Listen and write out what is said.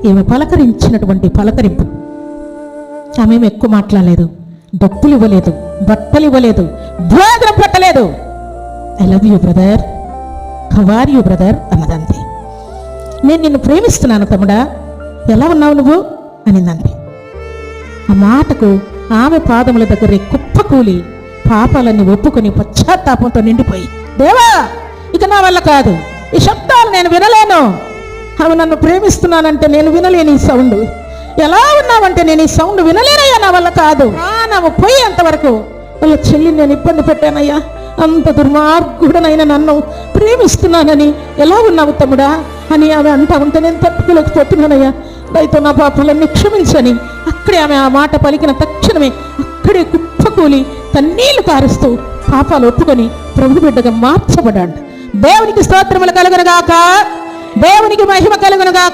ఈమె పలకరించినటువంటి పలకరింపు, ఆమె ఎక్కువ మాట్లాడలేదు, డబ్బులు ఇవ్వలేదు, బట్టలు ఇవ్వలేదు, భోజనం పెట్టలేదు. I love you brother, how are you brother అన్నదంతే. నేను నిన్ను ప్రేమిస్తున్నాను తమ్ముడా, ఎలా ఉన్నావు నువ్వు అనిందంతే. ఆ మాటకు ఆమె పాదముల దగ్గర కుప్పకూలి పాపాలన్నీ ఒప్పుకొని పశ్చాత్తాపంతో నిండిపోయి, దేవా ఇక నా వల్ల కాదు, ఈ శబ్దాలు నేను వినలేను. ఆమె నన్ను ప్రేమిస్తున్నానంటే నేను వినలేని ఈ సౌండ్, ఎలా ఉన్నావంటే నేను ఈ సౌండ్ వినలేనయ్యా, నా వల్ల కాదు. ఆమె పోయేంతవరకు వాళ్ళ చెల్లిని నేను ఇబ్బంది పెట్టానయ్యా, అంత దుర్మార్గుడనైనా నన్ను ప్రేమిస్తున్నానని ఎలా ఉన్నావు తమ్ముడా అని ఆమె అంటా ఉంటే నేను తట్టుకోలేకపోతున్నానయ్యా, దయతో నా పాపాలన్నీ క్షమించని అక్కడే ఆమె ఆ మాట పలికిన తక్షణమే అక్కడే కుప్పకూలి కన్నీళ్లు కారుస్తూ పాపాలు ఒప్పుకొని ప్రభు బిడ్డగా మార్చబడ్డాడు. దేవునికి స్తోత్రములు కలుగునుగాక, దేవునికి మహిమ కలుగునుగాక.